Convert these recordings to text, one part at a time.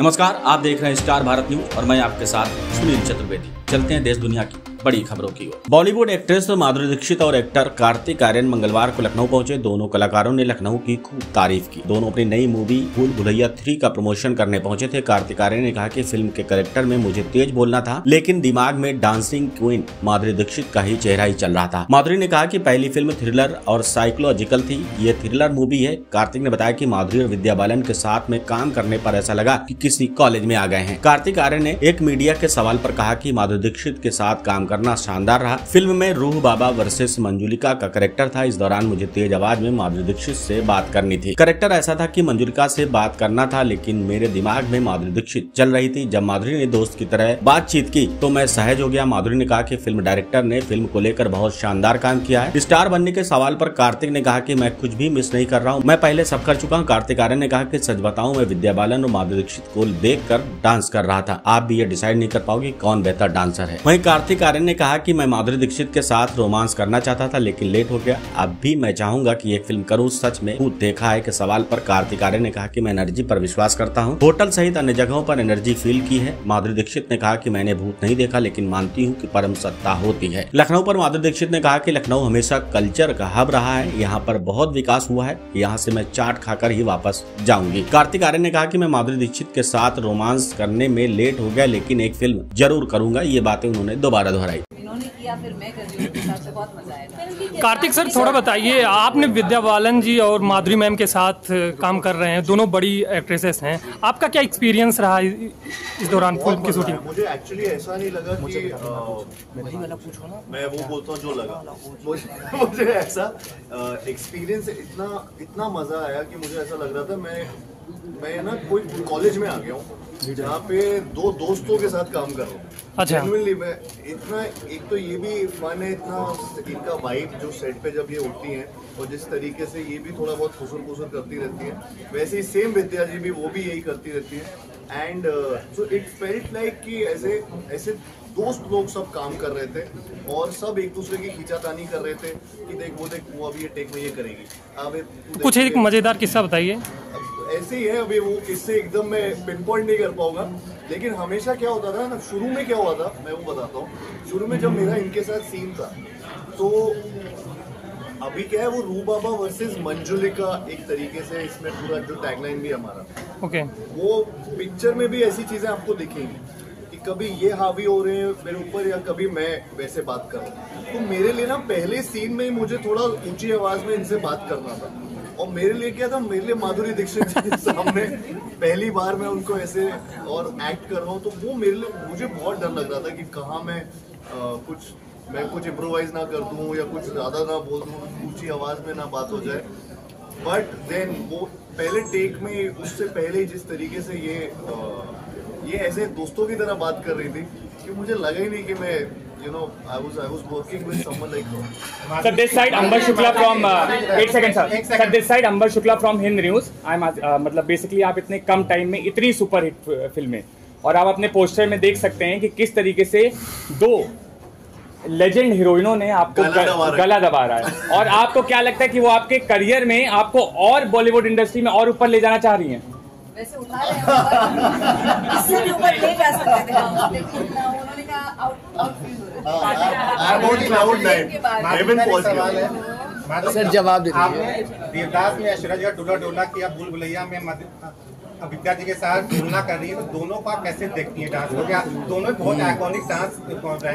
नमस्कार, आप देख रहे हैं स्टार भारत न्यूज और मैं आपके साथ सुनील चतुर्वेदी। चलते हैं देश दुनिया की बड़ी खबरों की ओर। बॉलीवुड एक्ट्रेस माधुरी दीक्षित और एक्टर कार्तिक आर्यन मंगलवार को लखनऊ पहुंचे। दोनों कलाकारों ने लखनऊ की खूब तारीफ की। दोनों अपनी नई मूवी भूल भुलैया 3 का प्रमोशन करने पहुंचे थे। कार्तिक आर्यन ने कहा कि फिल्म के कैरेक्टर में मुझे तेज बोलना था, लेकिन दिमाग में डांसिंग क्वीन माधुरी दीक्षित का ही चेहरा ही चल रहा था। माधुरी ने कहा कि पहली फिल्म थ्रिलर और साइकोलॉजिकल थी, ये थ्रिलर मूवी है। कार्तिक ने बताया कि माधुरी और विद्या बालन के साथ में काम करने पर ऐसा लगा कि किसी कॉलेज में आ गए हैं। कार्तिक आर्यन ने एक मीडिया के सवाल पर कहा कि माधुरी दीक्षित के साथ काम करना शानदार रहा। फिल्म में रूह बाबा वर्सेस मंजुलिका का कैरेक्टर था। इस दौरान मुझे तेज आवाज में माधुरी दीक्षित से बात करनी थी। कैरेक्टर ऐसा था कि मंजुलिका से बात करना था, लेकिन मेरे दिमाग में माधुरी दीक्षित चल रही थी। जब माधुरी ने दोस्त की तरह बातचीत की तो मैं सहज हो गया। माधुरी ने कहा कि फिल्म डायरेक्टर ने फिल्म को लेकर बहुत शानदार काम किया है। स्टार बनने के सवाल पर कार्तिक ने कहा कि मैं कुछ भी मिस नहीं कर रहा हूँ, मैं पहले सब कर चुका हूँ। कार्तिक आर्यन ने कहा कि सच बताऊं, मैं विद्या बालन और माधुरी दीक्षित को देखकर डांस कर रहा था। आप भी ये डिसाइड नहीं कर पाओगे कौन बेहतर डांसर है। वहीं कार्तिक आर्यन ने कहा कि मैं माधुरी दीक्षित के साथ रोमांस करना चाहता था, लेकिन लेट हो गया। अब भी मैं चाहूंगा कि एक फिल्म करूं। सच में भूत देखा है के सवाल पर कार्तिक आर्यन ने कहा कि मैं एनर्जी पर विश्वास करता हूं। होटल सहित अन्य जगहों पर एनर्जी फील की है। माधुरी दीक्षित ने कहा कि मैंने भूत नहीं देखा, लेकिन मानती हूं कि परम सत्ता होती है। लखनऊ पर माधुरी दीक्षित ने कहा कि लखनऊ हमेशा कल्चर का हब रहा है, यहाँ पर बहुत विकास हुआ है, यहाँ से मैं चाट खाकर ही वापस जाऊंगी। कार्तिक आर्यन ने कहा कि मैं माधुरी दीक्षित के साथ रोमांस करने में लेट हो गया, लेकिन एक फिल्म जरूर करूंगा। ये बातें उन्होंने दोबारा दोहराई। किया, फिर मैं कर रही हूँ, सबसे बहुत मजा आया। कार्तिक सर, थोड़ा बताइए, आपने विद्या बालन जी और माधुरी मैम के साथ काम कर रहे हैं, दोनों बड़ी एक्ट्रेसेस हैं। आपका क्या एक्सपीरियंस रहा इस दौरान फिल्म की शूटिंग? मुझे एक्चुअली ऐसा नहीं लगा कि मैं वो बोलता हूँ जो लगा। मुझे ऐसा एक्सपीरियंस इतना मजा आया कि मुझे ऐसा लग रहा था मैं ना कोई कॉलेज में आ गया हूँ जहाँ पे दो दोस्तों के साथ काम कर रहा हूँ। अच्छा। जेन्युइनली मैं इतना, एक तो ये भी फन है, इतना इनका वाइब जो सेट पे जब ये होती हैं और जिस तरीके से ये भी थोड़ा बहुत खुसुर करती रहती है, वैसे ही सेम विद्या जी भी वो भी यही करती रहती है। And so it felt like कि ऐसे दोस्त लोग सब काम कर रहे थे और सब एक दूसरे की खींचातानी कर रहे थे कि देख वो अभी ये टेक में ये करेगी। अब कुछ एक मजेदार किस्सा बताइए। ऐसे ही है, अभी वो किससे एकदम मैं पिन पॉइंट नहीं कर पाऊंगा, लेकिन हमेशा क्या होता था ना, शुरू में क्या हुआ था मैं वो बताता हूँ। शुरू में जब मेरा इनके साथ सीन था तो अभी क्या है, वो रूह बाबा वर्सेस मंजुलिका एक तरीके से इसमें पूरा जो टैगलाइन भी हमारा, ओके, वो पिक्चर में भी ऐसी चीजें आपको दिखेंगी कि कभी ये हावी हो रहे हैं मेरे ऊपर या कभी मैं वैसे बात कर रहा हूँ। तो मेरे लिए ना पहले सीन में ही मुझे थोड़ा ऊंची आवाज में इनसे बात करना था। और मेरे लिए क्या था, मेरे लिए माधुरी दीक्षित के सामने पहली बार मैं उनको ऐसे और एक्ट कर रहा हूँ, तो वो मेरे लिए, मुझे बहुत डर लग रहा था कि कहाँ मैं कुछ इम्प्रोवाइज ना कर दूँ या कुछ ज़्यादा ना बोल दूँ, ऊंची आवाज़ में ना बात हो जाए। बट देन वो पहले टेक में, उससे पहले जिस तरीके से ये ऐसे दोस्तों की तरह बात कर रही थी कि मुझे लगा ही नहीं कि मैं I was working with someone like her. Sir, this side Ambar Shukla from 8 seconds sir. Sir, this side Ambar Shukla from Hind News. I'm मतलब बेसिकली आप इतने कम टाइम में इतनी सुपर हिट फिल्में, और आप अपने पोस्टर में देख सकते हैं कि किस तरीके से दो लेजेंड हीरोइनों ने आपको गला दबा रहा है। और आपको क्या लगता है कि वो आपके करियर में आपको और बॉलीवुड इंडस्ट्री में और ऊपर ले जाना चाह रही हैं? वैसे उठा रहे हैं, इससे भी ऊपर ले जा सकते थे हम, लेकिन उन्होंने कहा आउटफील सर जवाब दे दीजिए। देवदास में ऐश्वर्या जी का डोला डोला किया, भूल भुलैया में विद्या जी के साथ तुलना कर रही है, तो दोनों का कैसे देखती है डांस को? क्या दोनों बहुत आइकॉनिक डांस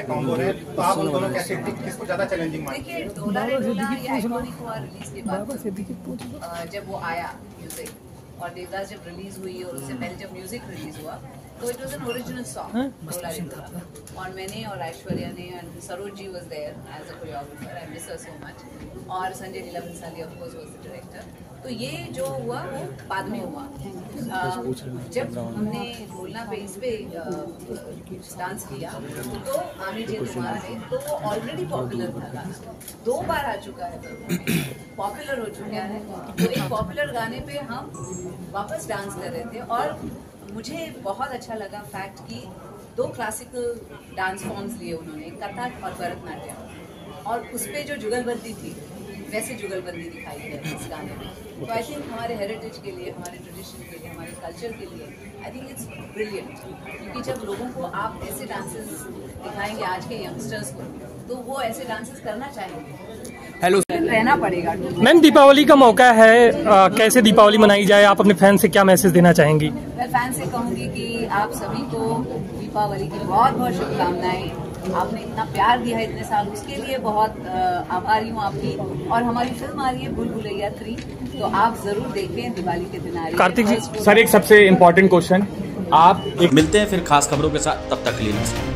कॉम्बो है, तो आप उन दोनों कैसे, किसको ज्यादा चैलेंजिंग मानते हैं? देखिए, डोला रे डोला ये आइकॉनिक हुआ रिलीज के बाद, जब वो आया म्यूजिक, और देवदास जब रिलीज हुई और उससे पहले जब म्यूजिक रिलीज हुआ, तो it was an original song Dola Re Dola. और मैंने और ऐश्वर्या ने, and Saroj ji was there as a choreographer, I miss her so much, और Sanjay Leela Bhansali of course was the director. तो ये जो हुआ वो बाद में हुआ। जब हमने ढोलना पे इस पे डांस किया तो आमिर जी कुमार ने, तो वो ऑलरेडी पॉपुलर था गाना, 2 बार आ चुका है, पॉपुलर हो चुका है। तो एक पॉपुलर गाने पे हम वापस डांस कर रहे थे, और मुझे बहुत अच्छा लगा फैक्ट कि 2 क्लासिकल डांस फॉर्म्स लिए उन्होंने, कथक और भरतनाट्यम, और उस पर जो जुगलबंदी थी वैसे जुगलबंदी दिखाई है इस गाने में। तो आई थिंक हमारे हेरिटेज के लिए, हमारे ट्रेडिशन के लिए, हमारे कल्चर के लिए आई थिंक इट्स ब्रिलियंट, क्योंकि जब लोगों को आप ऐसे डांसेस दिखाएंगे आज के यंगस्टर्स को, तो वो ऐसे डांसेस करना चाहेंगे। हेलो, रहना पड़ेगा। मैम दीपावली का मौका है, कैसे दीपावली मनाई जाए, आप अपने फैन से क्या मैसेज देना चाहेंगी? मैं फैन से कहूँगी कि आप सभी को दीपावली की बहुत बहुत शुभकामनाएं। आपने इतना प्यार दिया है इतने साल, उसके लिए बहुत आभारी हूँ आपकी। और हमारी फिल्म आ रही है भूल भुलैया 3, तो आप जरूर देखें, दिवाली के दिन आ रही है। कार्तिक जी, सर एक सबसे इम्पोर्टेंट क्वेश्चन, आप मिलते हैं फिर खास खबरों के साथ, तब तक के लिए नमस्कार।